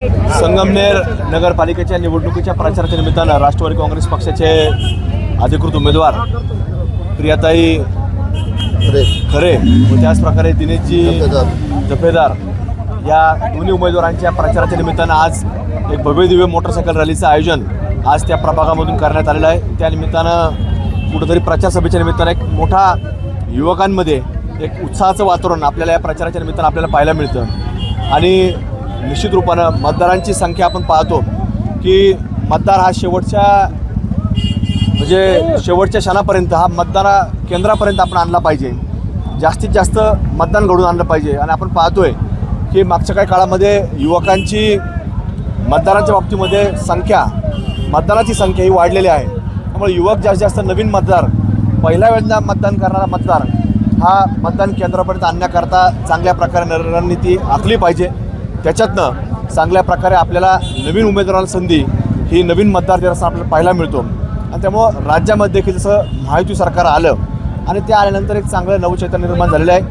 संगमनेर नगरपालिकेच्या निवडणुकीच्या प्रचाराच्या निमित्तानं राष्ट्रवादी काँग्रेस पक्षाचे अधिकृत उमेदवार प्रियाताई खरे व त्याचप्रकारे दिनेशजी जपेदार या दोन्ही उमेदवारांच्या प्रचाराच्या निमित्तानं आज एक भव्यदिव्य मोटरसायकल रॅलीचं आयोजन आज त्या प्रभागामधून करण्यात आलेलं आहे। त्या निमित्तानं कुठेतरी प्रचार सभेच्या निमित्तानं एक मोठा युवकांमध्ये एक उत्साहाचं वातावरण आपल्याला या प्रचाराच्या निमित्तानं आपल्याला पाहायला मिळतं आणि निश्चित रूपानं मतदारांची संख्या आपण पाहतो की मतदार हा शेवटच्या क्षणापर्यंत हा मतदार केंद्रापर्यंत आपण आणला पाहिजे, जास्तीत जास्त मतदान घडून आणलं पाहिजे। आणि आपण पाहतोय की मागच्या काही काळामध्ये युवकांची मतदारांच्या बाबतीमध्ये मतदानाची संख्या ही वाढलेली आहे। त्यामुळे युवक जास्त नवीन मतदार पहिल्या वेळेला मतदान करणारा मतदार हा मतदान केंद्रापर्यंत आणण्याकरता चांगल्या प्रकारे रणनीती आखली पाहिजे। त्याच्यातनं चांगल्या प्रकारे आपल्याला नवीन उमेदवारांना संधी ही नवीन मतदार देण्याचा आपल्याला पाहायला मिळतो। आणि त्यामुळं राज्यामध्ये देखील जसं महायुती सरकार आलं आणि ते आल्यानंतर एक चांगलं नवचैतन्य निर्माण झालेलं आहे।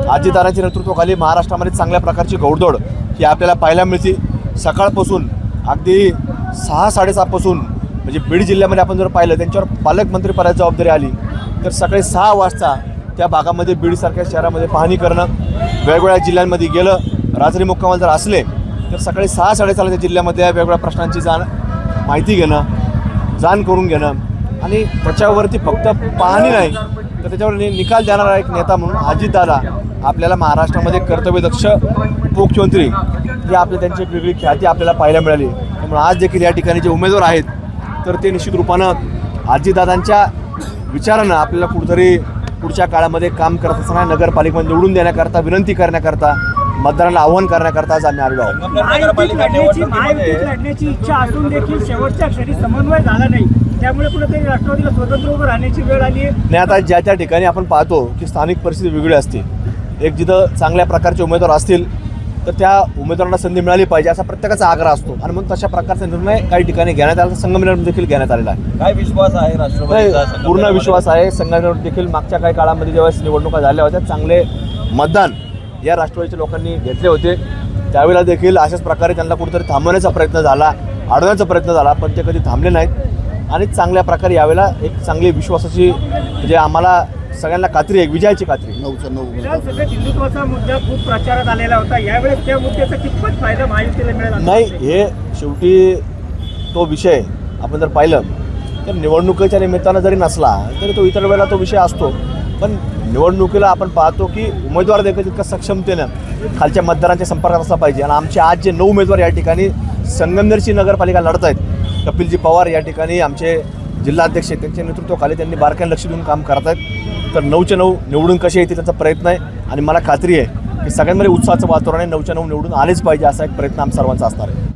अजितदादांच्या नेतृत्वाखाली महाराष्ट्रामध्ये चांगल्या प्रकारची घोडदौड ही आपल्याला पाहायला मिळते। सकाळपासून अगदी 6-6:30 पासून म्हणजे बीड जिल्ह्यामध्ये आपण जर पाहिलं त्यांच्यावर पालकमंत्रीपदाची जबाबदारी आली तर सकाळी 6 वाजता त्या भागामध्ये बीडसारख्या शहरामध्ये पाहणी करणं, वेगवेगळ्या जिल्ह्यांमध्ये गेलं, राजधानी मुक्कामाला जर असले तर सकाळी 6-6:30 त्या जिल्ह्यामध्ये वेगवेगळ्या प्रश्नांची माहिती घेणं, जाण करून घेणं आणि त्याच्यावरती फक्त पाहणी नाही तर त्याच्यावर निकाल देणारा एक नेता म्हणून अजितदादा आपल्याला महाराष्ट्रामध्ये कर्तव्यदक्ष उपमुख्यमंत्री ही त्यांची एक वेगळी ख्याती आपल्याला पाहायला मिळाली। त्यामुळे आज देखील या ठिकाणी जे उमेदवार आहेत तर ते निश्चित रूपानं अजितदादांच्या विचारानं आपल्याला कुठेतरी पुढच्या काळामध्ये काम करत असताना नगरपालिकेमध्ये निवडून देण्याकरता विनंती करण्याकरता मतदारांना आव्हान करण्याकरता आज आम्ही आलेलो आहोत। लढण्याची इच्छा असून देखील शेवटच्या क्षणी समन्वय झाला नाही, त्यामुळे कुठेतरी राष्ट्रवादीला स्वतंत्र उभं राहण्याची वेळ आली आहे। नाही, आता ज्या त्या ठिकाणी आपण पाहतो की स्थानिक परिस्थिती वेगळी असते। एक जिथं चांगल्या प्रकारचे उमेदवार असतील तर त्या उमेदवारांना संधी मिळाली पाहिजे असा प्रत्येकाचा आग्रह असतो आणि मग तशा प्रकारचा निर्णय काही ठिकाणी घेण्यात आला, संगमनेर देखील घेण्यात आलेला आहे। काय विश्वास आहे राष्ट्रवादीचा? पूर्ण विश्वास आहे। संगमनेर देखील मागच्या काही काळामध्ये जेव्हा निवडणुका झाल्या होत्या चांगले मतदान या राष्ट्रवादीच्या लोकांनी घेतले होते, त्यावेळेला देखील अशाच प्रकारे त्यांना कुठेतरी थांबवण्याचा प्रयत्न झाला, अडवण्याचा प्रयत्न झाला, पण ते कधी थांबले नाहीत। आणि चांगल्या प्रकारे यावेळेला एक चांगली विश्वासाची म्हणजे आम्हाला सगळ्यांना खात्री आहे, विजयाची खात्री। विधानसभेत हिंदुत्वाचा मुद्दा खूप प्रचारात आलेला होता, यावेळेस त्या मुद्द्याचा कितपत फायदा महायुतीला मिळाला? नाही, हे शेवटी तो विषय आपण जर पाहिलं तर निवडणुकीच्या निमित्तानं जरी नसला तरी तो इतर वेळेला तो विषय असतो, पण निवडणुकीला आपण पाहतो की उमेदवार देखील तितकं सक्षमतेनं खालच्या मतदारांच्या संपर्कात असला पाहिजे। आणि आमचे आज जे 9 उमेदवार या ठिकाणी संगमनेरची नगरपालिका लढत आहेत, कपिलजी पवार या ठिकाणी आमचे जिल्हाध्यक्ष त्यांच्या नेतृत्वाखाली त्यांनी बारकाईने लक्ष देऊन काम करत आहेत। तर 9च्या 9 निवडून कसे येतील त्याचा प्रयत्न आहे आणि मला खात्री आहे की सगळ्यांमध्ये उत्साहाचं वातावरण आहे। 9च्या 9 निवडून आलेच पाहिजे असा एक प्रयत्न आम सर्वांचा असणार आहे।